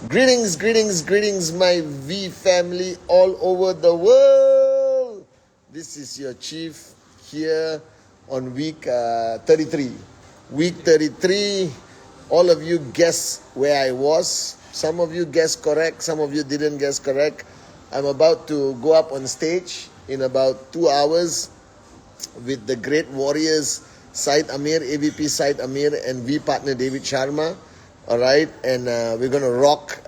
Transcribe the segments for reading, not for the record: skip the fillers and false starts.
Greetings, greetings, greetings, my V family all over the world. This is your chief here on week 33. Week 33, all of you guess where I was. Some of you guessed correct, some of you didn't guess correct. I'm about to go up on stage in about 2 hours with the great warriors Syed Amir, AVP Syed Amir, and V partner David Sharma. All right, and we're going to rock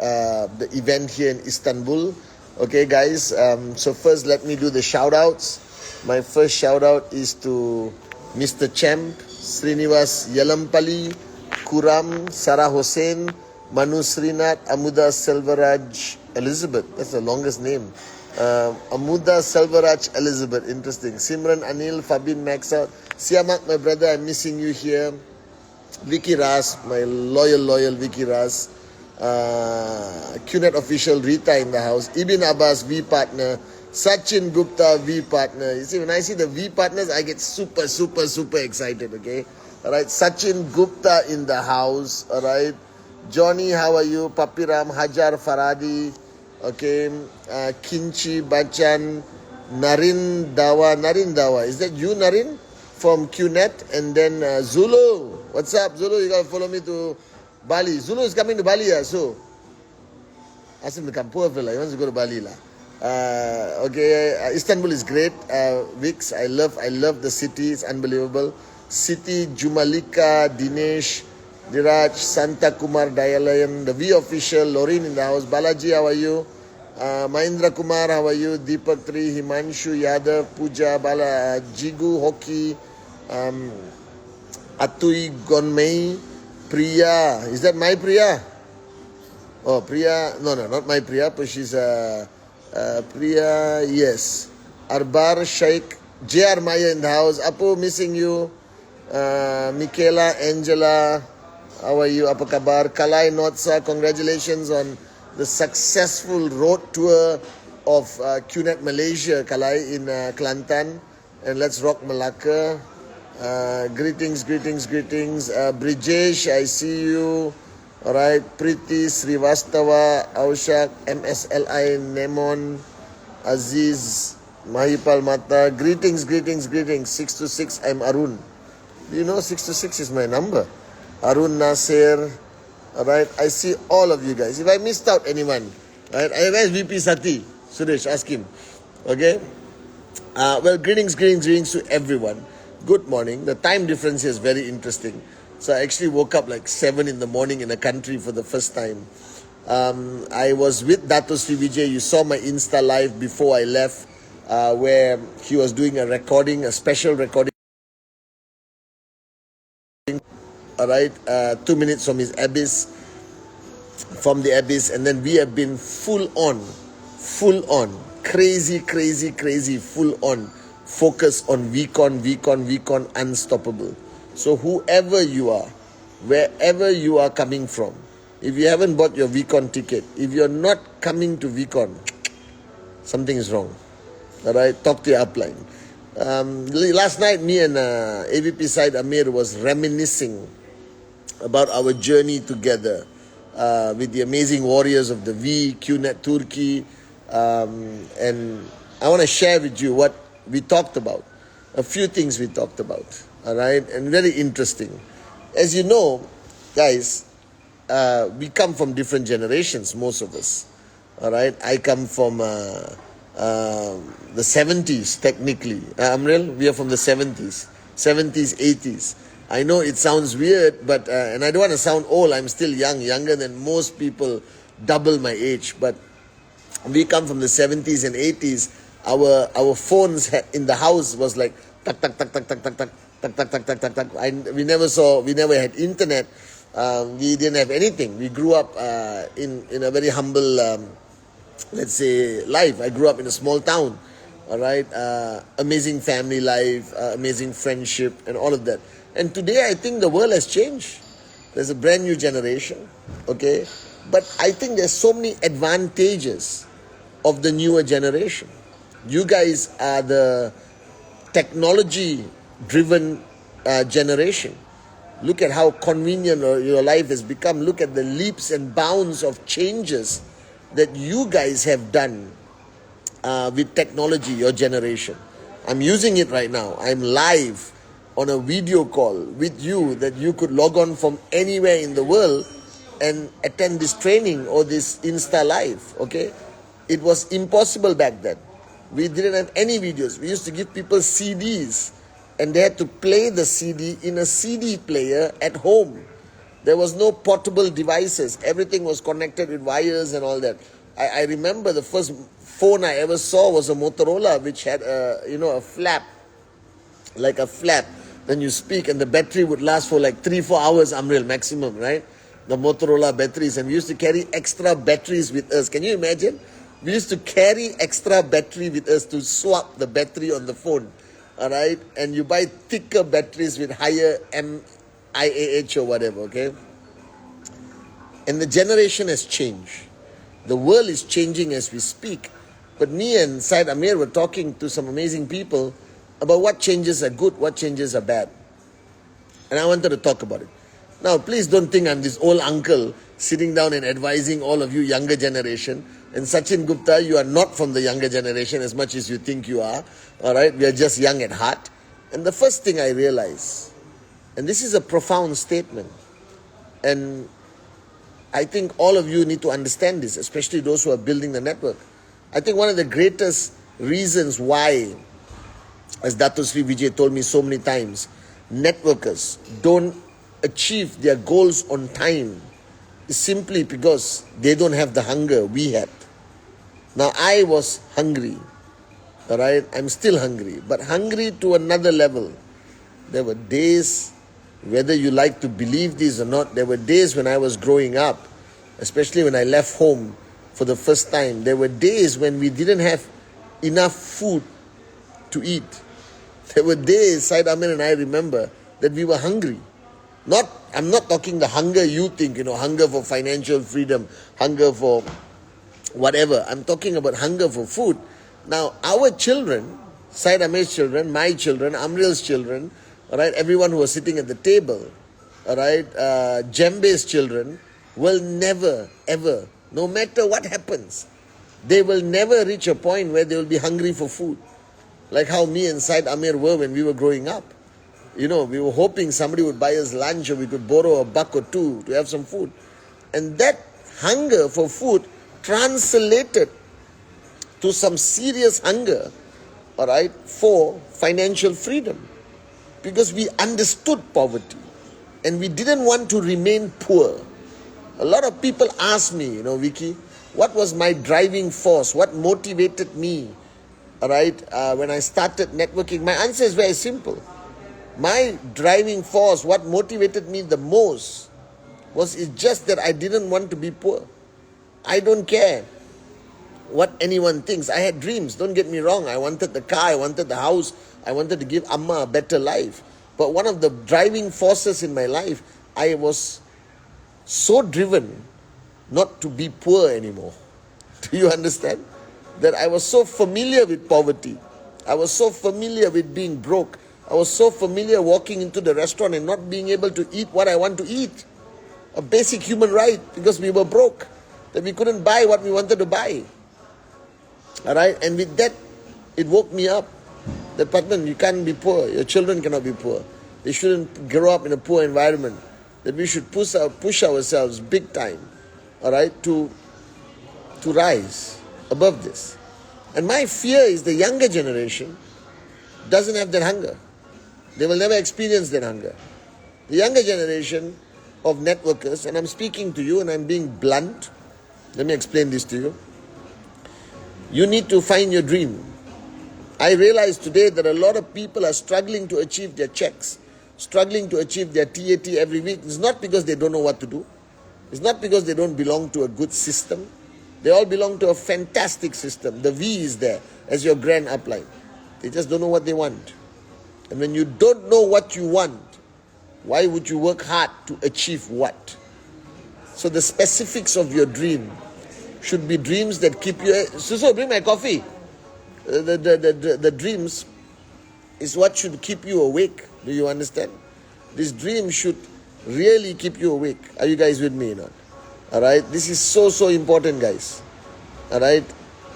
the event here in Istanbul. Okay, guys, so first let me do the shout-outs. My first shout-out is to Mr. Champ, Srinivas Yelampalli, Kuram, Sarah Hossain, Manu Srinath, Amuda Selvaraj Elizabeth. That's the longest name. Amuda Selvaraj Elizabeth, interesting. Simran Anil, Fabin Maxout, Siamak, my brother, I'm missing you here. Vicky Ras, my loyal Vicky Ras. QNET official Rita in the house. Ibn Abbas, V partner. Sachin Gupta, V partner. You see, when I see the V partners, I get super excited, okay? Alright, Sachin Gupta in the house, alright? Johnny, how are you? Papiram, Hajar Faradi, okay? Kinchi Bachan, Narin Dawa. Is that you, Narin? From QNET, and then Zulu. What's up, Zulu? You gotta follow me to Bali. Zulu is coming to Bali, so ask him to come. Poor fella, he wants to go to Bali, okay, Istanbul is great. Vix, I love the city. It's unbelievable. City, Jumalika, Dinesh, Diraj, Santa Kumar Dayalayan, the V official, Lorin in the house. Balaji, how are you? Mahindra Kumar, how are you? Deepak Tri, Himanshu Yadav, Pooja, Bala, Jigu, Hockey, Atui Gonmei, Priya. Is that my Priya? Oh, Priya. No, not my Priya, but she's Priya, yes. Arbar Sheikh, JR Maya in the house. Apu, missing you. Michaela, Angela, how are you? Apa kabar? Kalai Notsa, congratulations on the successful road tour of QNET Malaysia, Kalai, in Kelantan. And let's rock Malacca. Greetings. Brijesh, I see you. Alright, Priti, Srivastava, Aushak, MSLI, Nemon, Aziz, Mahipal Mata. Greetings. 626, I'm Arun. Do you know 626 is my number? Arun Nasir. Alright, I see all of you guys. If I missed out anyone, right? Where's VP Sati? Suresh, ask him. Okay? Well, greetings to everyone. Good morning. The time difference here is very interesting. So I actually woke up like 7 in the morning in a country for the first time. I was with Dato Sri Vijay. You saw my Insta live before I left, where he was doing a special recording. Alright, 2 minutes from the abyss, and then we have been full on, crazy, full on, focus on VCon, unstoppable. So whoever you are, wherever you are coming from, if you haven't bought your VCon ticket, if you're not coming to VCon, something is wrong. Alright, talk to your upline. Last night, me and AVP Syed Amir was reminiscing about our journey together with the amazing warriors of the V, QNET Turkey, and I want to share with you what we talked about, a few things we talked about, all right, and very interesting. As you know, guys, we come from different generations, most of us, all right. I come from the 70s, technically. Amril, we are from the 70s, 80s. I know it sounds weird, but and I don't want to sound old. I'm still younger than most people, double my age. But we come from the 70s and 80s. Our phones in the house was like tak tak tak tak tak tak tak tak tak tak tak tak tak. We never had internet. We didn't have anything. We grew up in a very humble, let's say, life. I grew up in a small town. All right, amazing family life, amazing friendship, and all of that. And today, I think the world has changed. There's a brand new generation, okay? But I think there's so many advantages of the newer generation. You guys are the technology-driven generation. Look at how convenient your life has become. Look at the leaps and bounds of changes that you guys have done with technology, your generation. I'm using it right now. I'm live on a video call with you that you could log on from anywhere in the world and attend this training or this Insta live, okay? It was impossible back then. We didn't have any videos. We used to give people CDs and they had to play the CD in a CD player at home. There was no portable devices. Everything was connected with wires and all that. I remember the first phone I ever saw was a Motorola, which had a flap, like a flap. Then you speak and the battery would last for like 3-4 hours, unreal maximum, right? The Motorola batteries, and we used to carry extra batteries with us. Can you imagine? We used to carry extra battery with us to swap the battery on the phone, all right? And you buy thicker batteries with higher MIAH or whatever, okay? And the generation has changed. The world is changing as we speak. But me and Syed Amir were talking to some amazing people about what changes are good, what changes are bad. And I wanted to talk about it. Now, please don't think I'm this old uncle sitting down and advising all of you younger generation. And Sachin Gupta, you are not from the younger generation as much as you think you are. All right, we are just young at heart. And the first thing I realize, and this is a profound statement, and I think all of you need to understand this, especially those who are building the network. I think one of the greatest reasons why, as Dato Sri Vijay told me so many times, networkers don't achieve their goals on time is simply because they don't have the hunger we had. Now, I was hungry, all right? I'm still hungry, but hungry to another level. There were days, whether you like to believe this or not, there were days when I was growing up, especially when I left home for the first time, there were days when we didn't have enough food to eat. There were days, Syed Amir and I remember, that we were hungry. I'm not talking the hunger you think, hunger for financial freedom, hunger for whatever. I'm talking about hunger for food. Now, our children, Syed Amir's children, my children, Amril's children, all right, everyone who was sitting at the table, all right, Jembe's children will never, ever, no matter what happens, they will never reach a point where they will be hungry for food. Like how me and Syed Amir were when we were growing up. We were hoping somebody would buy us lunch or we could borrow $1 or $2 to have some food. And that hunger for food translated to some serious hunger, all right, for financial freedom. Because we understood poverty and we didn't want to remain poor. A lot of people ask me, Vicky, what was my driving force? What motivated me, all right, when I started networking? My answer is very simple. My driving force, what motivated me the most was just that I didn't want to be poor. I don't care what anyone thinks. I had dreams, don't get me wrong. I wanted the car, I wanted the house, I wanted to give Amma a better life. But one of the driving forces in my life, I was so driven not to be poor anymore. Do you understand? That I was so familiar with poverty. I was so familiar with being broke. I was so familiar walking into the restaurant and not being able to eat what I want to eat. A basic human right, because we were broke, that we couldn't buy what we wanted to buy. All right, and with that, it woke me up. That, Pathman, you can't be poor. Your children cannot be poor. They shouldn't grow up in a poor environment. That we should push ourselves big time, all right, to rise above this. And my fear is the younger generation doesn't have that hunger. They will never experience that hunger. The younger generation of networkers, and I'm speaking to you and I'm being blunt. Let me explain this to you. You need to find your dream. I realize today that a lot of people are struggling to achieve their checks, struggling to achieve their TAT every week. It's not because they don't know what to do. It's not because they don't belong to a good system. They all belong to a fantastic system. The V is there as your grand upline. They just don't know what they want. And when you don't know what you want, why would you work hard to achieve what? So the specifics of your dream should be dreams that keep you... So bring my coffee. The dreams is what should keep you awake. Do you understand? These dreams should really keep you awake. Are you guys with me or not? Alright, this is so important, guys. Alright,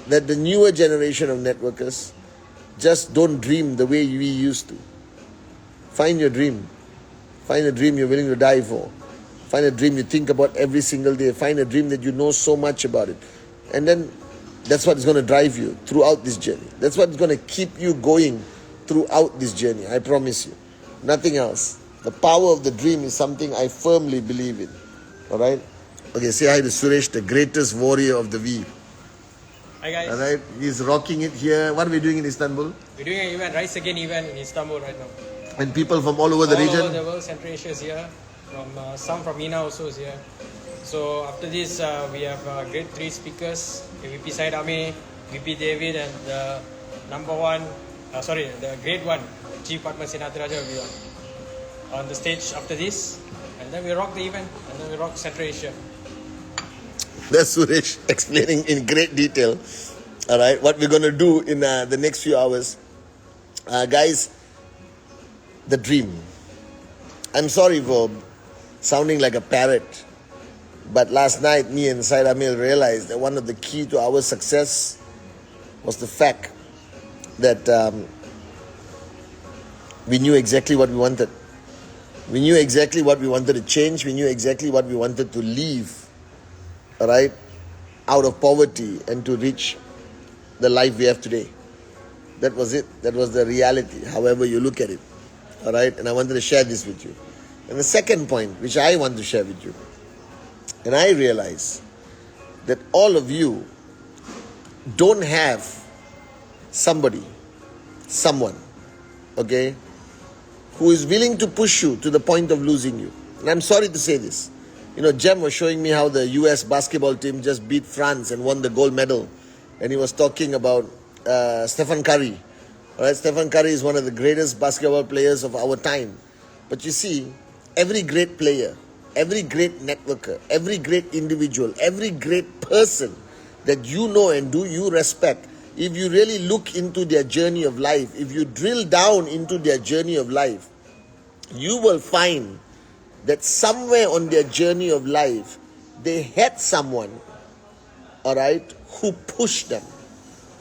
that the newer generation of networkers just don't dream the way we used to. Find your dream. Find a dream you're willing to die for. Find a dream you think about every single day. Find a dream that you know so much about it. And then that's what's going to drive you throughout this journey. That's what's going to keep you going throughout this journey. I promise you. Nothing else. The power of the dream is something I firmly believe in. Alright? Okay, say hi to Suresh, the greatest warrior of the V. Hi guys. Alright, he's rocking it here. What are we doing in Istanbul? We're doing an event, Rise Again event in Istanbul right now. And people from all over the region? All over the world, Central Asia is here. Some from MENA also is here. So after this, we have great 3 speakers. VP Syed Amir, VP David, and the great one, Chief Pathman Senathirajah will be on the stage after this. And then we rock the event, and then we rock Central Asia. That's Suresh explaining in great detail, all right, what we're going to do in the next few hours. Guys, the dream. I'm sorry for sounding like a parrot, but last night me and Syed Amil realized that one of the key to our success was the fact that we knew exactly what we wanted. We knew exactly what we wanted to change. We knew exactly what we wanted to leave, all right, out of poverty and to reach the life we have today. That was it. That was the reality, however you look at it, all right? And I wanted to share this with you. And the second point, which I want to share with you, and I realize that all of you don't have someone, okay, who is willing to push you to the point of losing you. And I'm sorry to say this. You know, Jem was showing me how the US basketball team just beat France and won the gold medal. And he was talking about Stephen Curry. All right, Stephen Curry is one of the greatest basketball players of our time. But you see, every great player, every great networker, every great individual, every great person that you know and do you respect, if you really look into their journey of life, if you drill down into their journey of life, you will find that somewhere on their journey of life, they had someone, all right, who pushed them,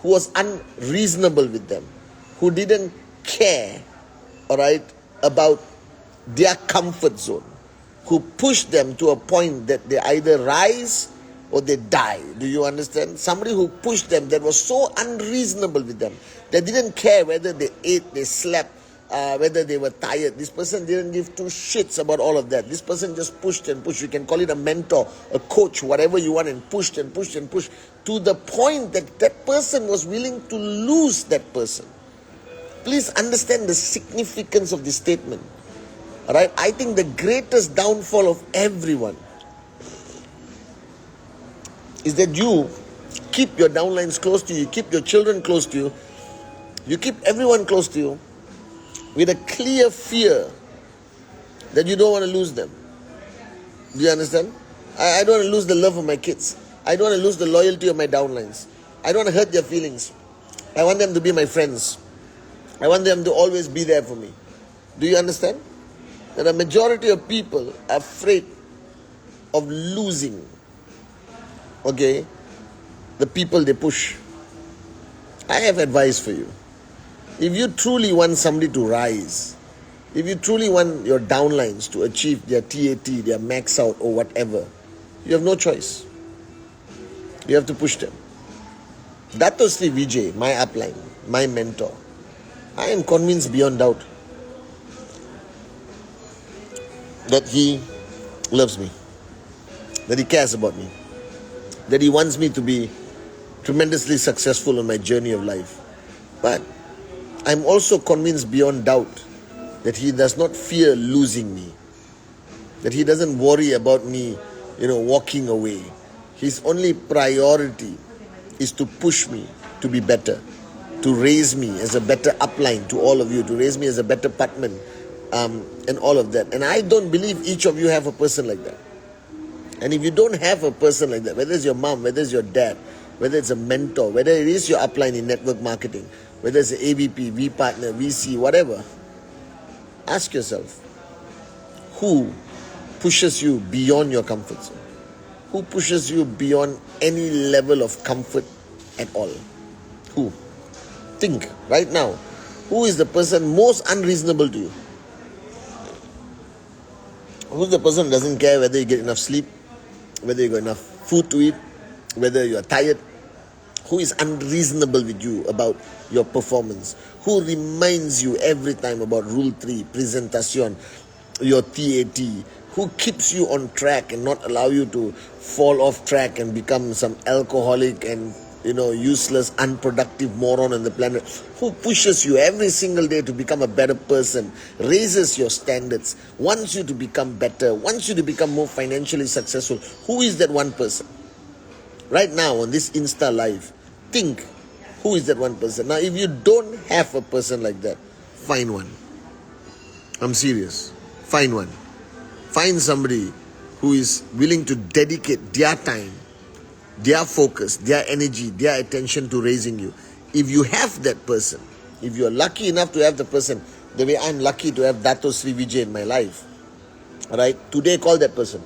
who was unreasonable with them, who didn't care, all right, about their comfort zone, who pushed them to a point that they either rise or they die. Do you understand? Somebody who pushed them, that was so unreasonable with them. They didn't care whether they ate, they slept, whether they were tired. This person didn't give 2 shits about all of that. This person just pushed and pushed. You can call it a mentor, a coach, whatever you want, and pushed and pushed and pushed to the point that that person was willing to lose that person. Please understand the significance of this statement. All right? I think the greatest downfall of everyone is that you keep your downlines close to you, you keep your children close to you, you keep everyone close to you with a clear fear that you don't want to lose them. Do you understand? I don't want to lose the love of my kids. I don't want to lose the loyalty of my downlines. I don't want to hurt their feelings. I want them to be my friends. I want them to always be there for me. Do you understand? That a majority of people are afraid of losing, okay, the people they push. I have advice for you. If you truly want somebody to rise, if you truly want your downlines to achieve their TAT, their max out or whatever, you have no choice. You have to push them. Dato Sri Vijay, my upline, my mentor, I am convinced beyond doubt that he loves me, that he cares about me, that he wants me to be tremendously successful on my journey of life. But I'm also convinced beyond doubt that he does not fear losing me, that he doesn't worry about me, walking away. His only priority is to push me to be better, to raise me as a better upline to all of you, to raise me as a better Pathman, and all of that. And I don't believe each of you have a person like that. And if you don't have a person like that, whether it's your mom, whether it's your dad, whether it's a mentor, whether it is your upline in network marketing, whether it's an AVP, V partner, VC, whatever, ask yourself, who pushes you beyond your comfort zone? Who pushes you beyond any level of comfort at all? Who? Think right now. Who is the person most unreasonable to you? Who's the person who doesn't care whether you get enough sleep, whether you got enough food to eat, whether you are tired? Who is unreasonable with you about your performance? Who reminds you every time about Rule 3, presentation, your TAT? Who keeps you on track and not allow you to fall off track and become some alcoholic and useless, unproductive moron on the planet? Who pushes you every single day to become a better person, raises your standards, wants you to become better, wants you to become more financially successful? Who is that one person? Right now on this Insta Live, think, who is that one person? Now, if you don't have a person like that, find one. I'm serious. Find one. Find somebody who is willing to dedicate their time, their focus, their energy, their attention to raising you. If you have that person, if you're lucky enough to have the person, the way I'm lucky to have Dato Sri Vijay in my life, right? Today, call that person.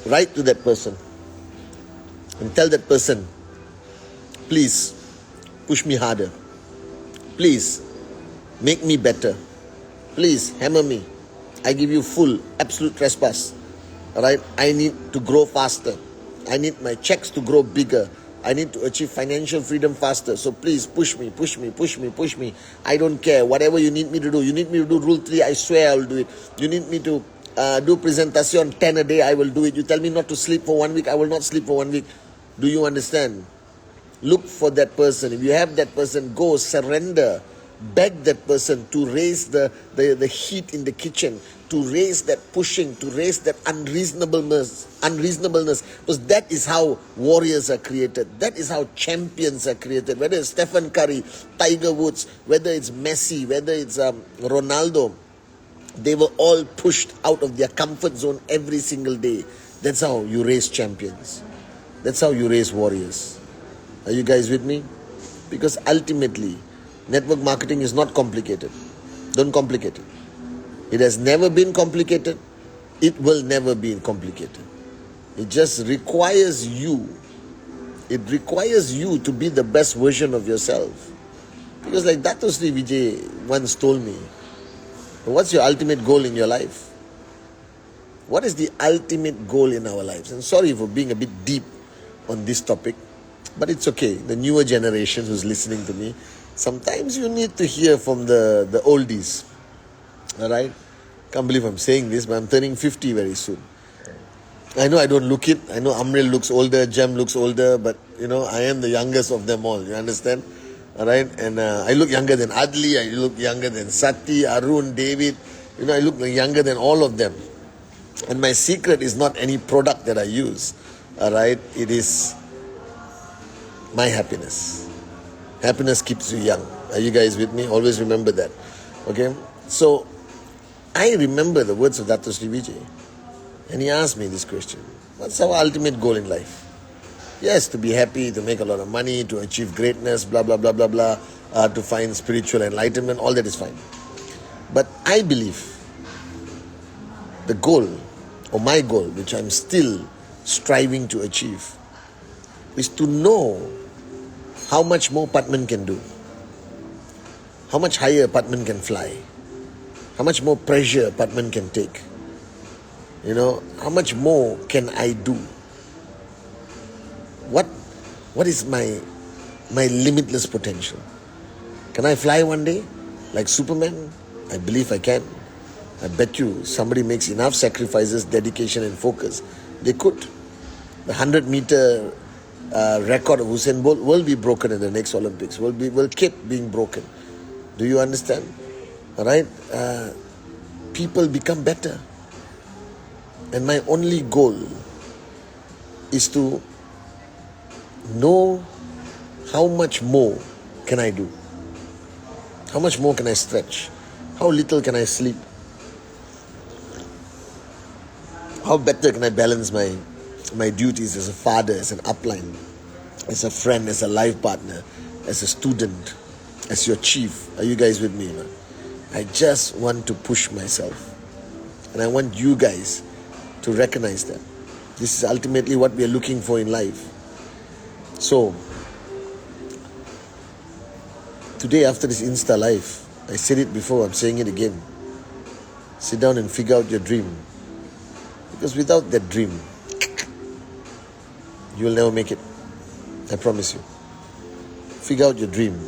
Write to that person and tell that person, please push me harder. Please make me better. Please hammer me. I give you full, absolute trespass. Alright? I need to grow faster. I need my checks to grow bigger. I need to achieve financial freedom faster. So please push me, push me, push me, push me. I don't care. Whatever you need me to do. You need me to do Rule 3, I swear I will do it. You need me to do presentation 10 a day, I will do it. You tell me not to sleep for 1 week, I will not sleep for 1 week. Do you understand? Look for that person. If you have that person, go surrender. Beg that person to raise the heat in the kitchen, to raise that pushing, to raise that unreasonableness, because that is how warriors are created. That is how champions are created. Whether it's Stephen Curry, Tiger Woods, whether it's Messi, whether it's Ronaldo, they were all pushed out of their comfort zone every single day. That's how you raise champions. That's how you raise warriors. Are you guys with me? Because ultimately, network marketing is not complicated. Don't complicate it. It has never been complicated. It will never be complicated. It just requires you. It requires you to be the best version of yourself. Because like Dato Sri Vijay once told me, what's your ultimate goal in your life? What is the ultimate goal in our lives? And sorry for being a bit deep on this topic, but it's okay. The newer generation who's listening to me, sometimes you need to hear from the oldies. Alright? Can't believe I'm saying this, but I'm turning 50 very soon. I know I don't look it. I know Amril looks older, Jem looks older, but I am the youngest of them all. You understand? Alright? And I look younger than Adli, I look younger than Sati, Arun, David. I look younger than all of them. And my secret is not any product that I use. Alright? It is my happiness. Happiness keeps you young. Are you guys with me? Always remember that. Okay? So, I remember the words of Dato Sri Vijay. And he asked me this question. What's our ultimate goal in life? Yes, to be happy, to make a lot of money, to achieve greatness, blah, blah, blah, blah, blah, to find spiritual enlightenment, all that is fine. But I believe the goal, or my goal, which I'm still striving to achieve, is to know how much more Pathman can do. How much higher Pathman can fly. How much more pressure Pathman can take. How much more can I do? What is my limitless potential? Can I fly one day like Superman? I believe I can. I bet you somebody makes enough sacrifices, dedication and focus, they could. The 100-meter record of Usain Bolt will be broken in the next Olympics. Will keep being broken. Do you understand? Alright? People become better. And my only goal is to know how much more can I do. How much more can I stretch? How little can I sleep? How better can I balance my duties as a father, as an upline, as a friend, as a life partner, as a student, as your chief? Are you guys with me, man? I just want to push myself. And I want you guys to recognize that. This is ultimately what we are looking for in life. So, today after this Insta Live, I said it before, I'm saying it again. Sit down and figure out your dream. Because without that dream, you will never make it. I promise you. Figure out your dream.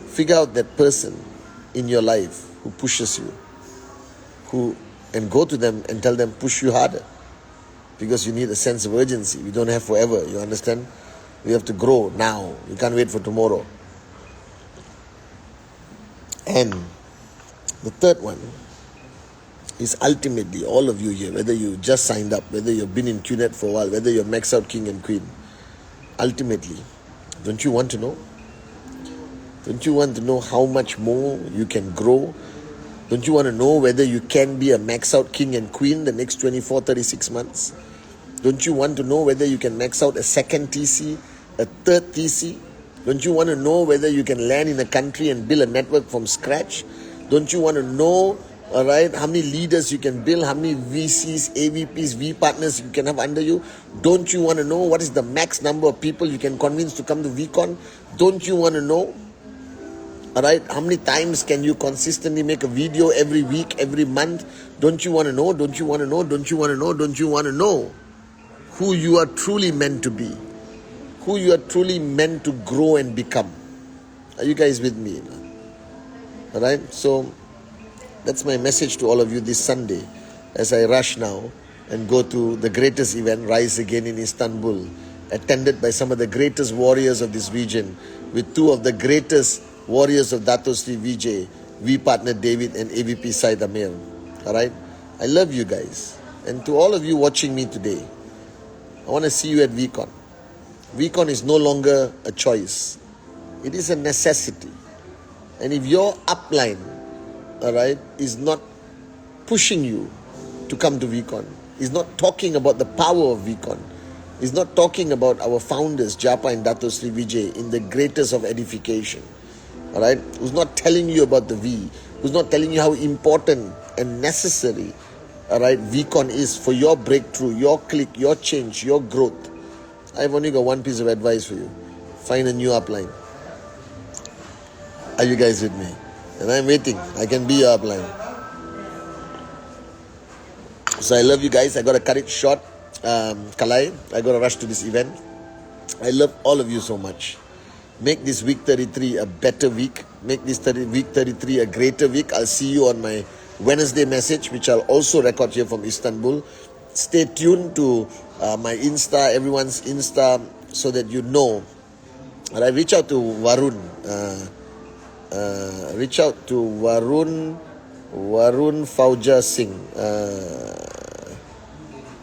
Figure out that person in your life who pushes you, and go to them and tell them, push you harder. Because you need a sense of urgency. We don't have forever, you understand? We have to grow now. You can't wait for tomorrow. And the third one is ultimately all of you here, whether you just signed up, whether you've been in QNET for a while, whether you're max out king and queen, ultimately, don't you want to know? Don't you want to know how much more you can grow? Don't you want to know whether you can be a max out king and queen the next 24, 36 months? Don't you want to know whether you can max out a second TC, a third TC? Don't you want to know whether you can land in a country and build a network from scratch? Don't you want to know, all right, how many leaders you can build, how many VCs, AVPs, V partners you can have under you? Don't you want to know what is the max number of people you can convince to come to VCon? Don't you want to know? All right, how many times can you consistently make a video every week, every month? Don't you want to know? Don't you want to know? Don't you want to know? Don't you want to know who you are truly meant to be? Who you are truly meant to grow and become? Are you guys with me? All right, so that's my message to all of you this Sunday as I rush now and go to the greatest event, Rise Again in Istanbul, attended by some of the greatest warriors of this region, with two of the greatest warriors of Dato Sri Vijay, V partner David and AVP Said Amir. Alright? I love you guys. And to all of you watching me today, I want to see you at VCon. VCon is no longer a choice. It is a necessity. And if your upline, alright, is not pushing you to come to VCon, is not talking about the power of VCon, is not talking about our founders, Japa and Dato Sri Vijay, in the greatest of edification, all right, who's not telling you about the V, who's not telling you how important and necessary, all right, VCon is for your breakthrough, your click, your change, your growth. I've only got one piece of advice for you. Find a new upline. Are you guys with me? And I'm waiting. I can be your upline. So I love you guys. I got to cut it short. Kalai, I got to rush to this event. I love all of you so much. Make this week 33 a better week. Make this week 33 a greater week. I'll see you on my Wednesday message, which I'll also record here from Istanbul. Stay tuned to my Insta, everyone's Insta, so that you know. And I reach out to Varun. Varun Fauja Singh.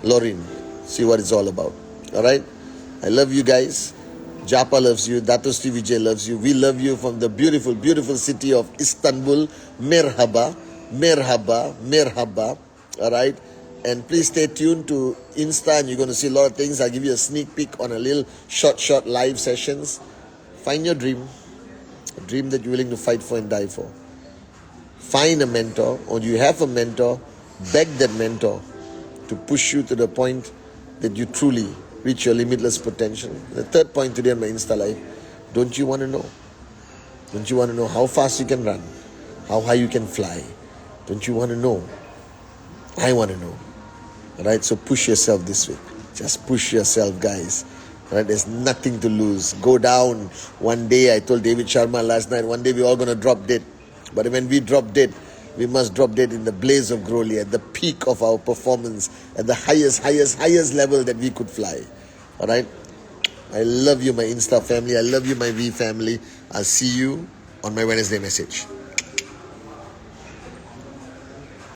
Lauren. See what it's all about. Alright? I love you guys. Japa loves you. Dato Sri Vijay loves you. We love you from the beautiful, beautiful city of Istanbul. Merhaba. Merhaba. Merhaba. Alright? And please stay tuned to Insta and you're going to see a lot of things. I'll give you a sneak peek on a little short live sessions. Find your dream. A dream that you're willing to fight for and die for. Find a mentor, or you have a mentor. Beg that mentor to push you to the point that you truly reach your limitless potential. The third point today on my Insta Live, don't you want to know? Don't you want to know how fast you can run? How high you can fly? Don't you want to know? I want to know. Alright, so push yourself this week. Just push yourself, guys. Alright, there's nothing to lose. Go down. One day, I told David Sharma last night, one day we're all going to drop dead. But when we drop dead, we must drop dead in the blaze of glory, at the peak of our performance, at the highest level that we could fly. Alright? I love you, my Insta family. I love you, my V family. I'll see you on my Wednesday message.